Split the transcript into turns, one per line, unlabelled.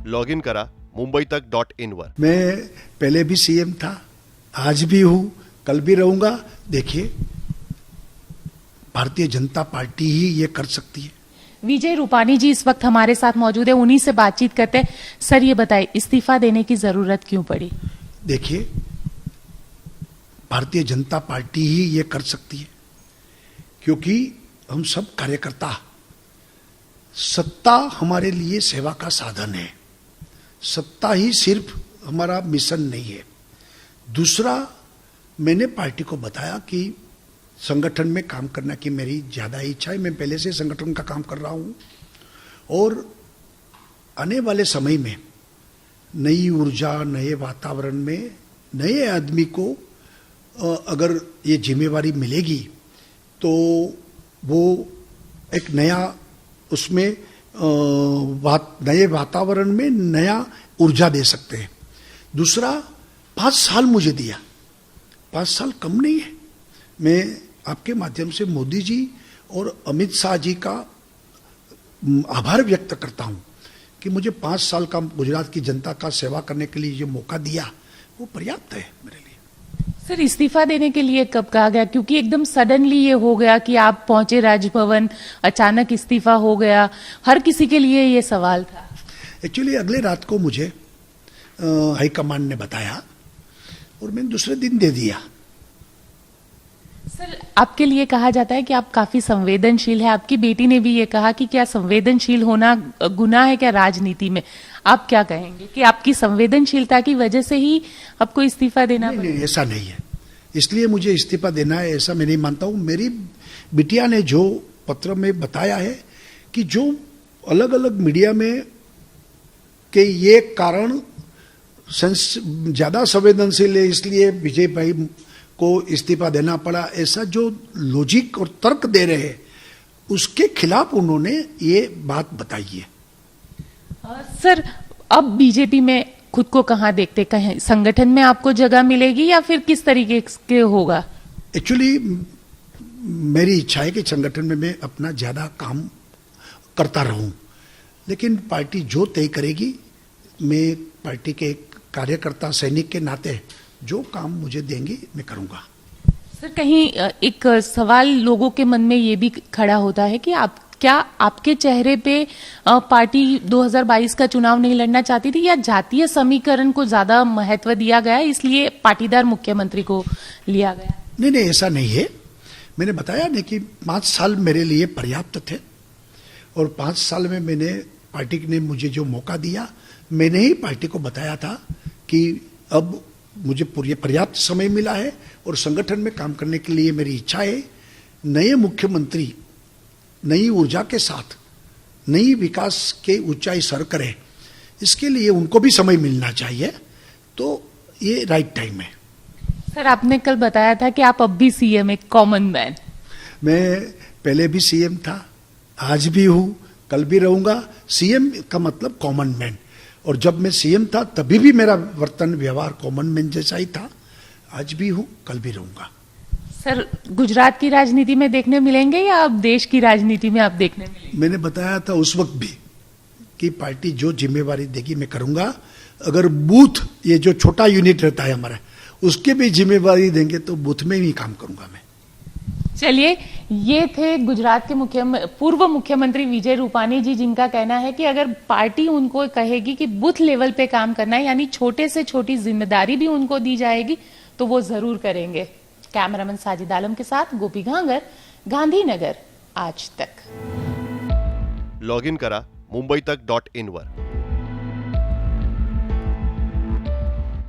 Login करा mumbaittak.in वर।
मैं पहले भी सीएम था, आज भी हूं, कल भी रहूंगा। देखिए, भारतीय जनता पार्टी ही ये कर सकती है।
विजय रूपाणी जी इस वक्त हमारे साथ मौजूद है, उन्हीं से बातचीत करते हैं। सर ये बताइए, इस्तीफा देने की जरूरत क्यों पड़ी?
देखिए, भारतीय जनता पार्टी ही ये कर सकती है, क्योंकि हम सब कार्यकर्ता, सत्ता हमारे लिए सेवा का साधन है। सत्ता ही सिर्फ हमारा मिशन नहीं है। दूसरा, मैंने पार्टी को बताया कि संगठन में काम करने की मेरी ज्यादा इच्छा है। मैं पहले से संगठन का काम कर रहा हूं और आने वाले समय में नई ऊर्जा, नए वातावरण में नए आदमी को अगर ये जिम्मेवारी मिलेगी तो वो एक नया उसमें नए वातावरण में नया ऊर्जा दे सकते हैं। दूसरा, 5 साल मुझे दिया, 5 साल कम नहीं है। मैं आपके माध्यम से मोदी जी और अमित शाह जी का आभार व्यक्त करता हूं कि मुझे 5 साल का गुजरात की जनता का सेवा करने के लिए जो मौका दिया वो पर्याप्त है मेरे लिए।
सर इस्तीफा देने के लिए कब कहा गया? क्योंकि एकदम सडनली ये हो गया कि आप पहुंचे राजभवन, अचानक इस्तीफा हो गया, हर किसी के लिए ये सवाल था।
एक्चुअली अगले रात को मुझे हाईकमांड ने बताया और मैंने दूसरे दिन दे दिया।
सर आपके लिए कहा जाता है कि आप काफी संवेदनशील है। आपकी बेटी ने भी ये कहा कि क्या संवेदनशील होना गुनाह है क्या राजनीति में? आप क्या कहेंगे कि आपकी संवेदनशीलता की वजह से ही आपको इस्तीफा देना पड़ा?
नहीं, ऐसा नहीं है। इसलिए मुझे इस्तीफा देना है ऐसा मैं नहीं मानता हूं। मेरी बिटिया ने जो पत्र में बताया है कि जो अलग अलग मीडिया में के ये कारण ज्यादा संवेदनशील है इसलिए विजय भाई को इस्तीफा देना पड़ा, ऐसा जो लॉजिक और तर्क दे रहे हैं उसके खिलाफ उन्होंने ये बात बताई है।
सर अब बीजेपी में खुद को कहां देखते? कहीं संगठन में आपको जगह मिलेगी या फिर किस तरीके के होगा?
एक्चुअली मेरी इच्छा है कि संगठन में मैं अपना ज्यादा काम करता रहूं, लेकिन पार्टी जो तय करेगी, मैं पार्टी के कार्यकर्ता सैनिक के नाते जो काम मुझे देंगे मैं करूंगा।
सर कहीं एक सवाल लोगों के मन में ये भी खड़ा होता है कि क्या आपके चेहरे पे पार्टी 2022 का चुनाव नहीं लड़ना चाहती थी या जातीय समीकरण को ज्यादा महत्व दिया गया इसलिए पाटीदार मुख्यमंत्री को लिया गया?
नहीं, ऐसा नहीं है। मैंने बताया नहीं कि 5 साल मेरे लिए पर्याप्त थे और 5 साल में मैंने पार्टी ने मुझे जो मौका दिया, मैंने ही पार्टी को बताया था कि अब मुझे पूरी पर्याप्त समय मिला है और संगठन में काम करने के लिए मेरी इच्छा है। नए मुख्यमंत्री नई ऊर्जा के साथ नई विकास के ऊंचाई सर करें, इसके लिए उनको भी समय मिलना चाहिए, तो ये राइट टाइम है।
सर आपने कल बताया था कि आप अब भी सीएम, एक कॉमन मैन।
मैं पहले भी सीएम था, आज भी हूं, कल भी रहूंगा। सीएम का मतलब कॉमन मैन, और जब मैं सीएम था तभी भी मेरा वर्तन व्यवहार कॉमन मैन जैसा ही था। आज भी हूं, कल भी रहूंगा।
सर गुजरात की राजनीति में देखने मिलेंगे या अब देश की राजनीति में आप देखने मिलेंगे?
मैंने बताया था उस वक्त भी कि पार्टी जो जिम्मेवारी देगी मैं करूंगा। अगर बूथ, ये जो छोटा यूनिट रहता है हमारा, उसके भी जिम्मेवारी देंगे तो बूथ में ही काम करूंगा मैं।
चलिए, ये थे गुजरात के पूर्व मुख्यमंत्री विजय रूपाणी जी, जिनका कहना है कि अगर पार्टी उनको कहेगी कि बूथ लेवल पे काम करना है, यानी छोटे से छोटी जिम्मेदारी भी उनको दी जाएगी, तो वो जरूर करेंगे। कैमरामैन साजिद आलम के साथ गोपी घांगर, गांधीनगर, आज तक।
लॉगिन करा mumbaittak.in वर।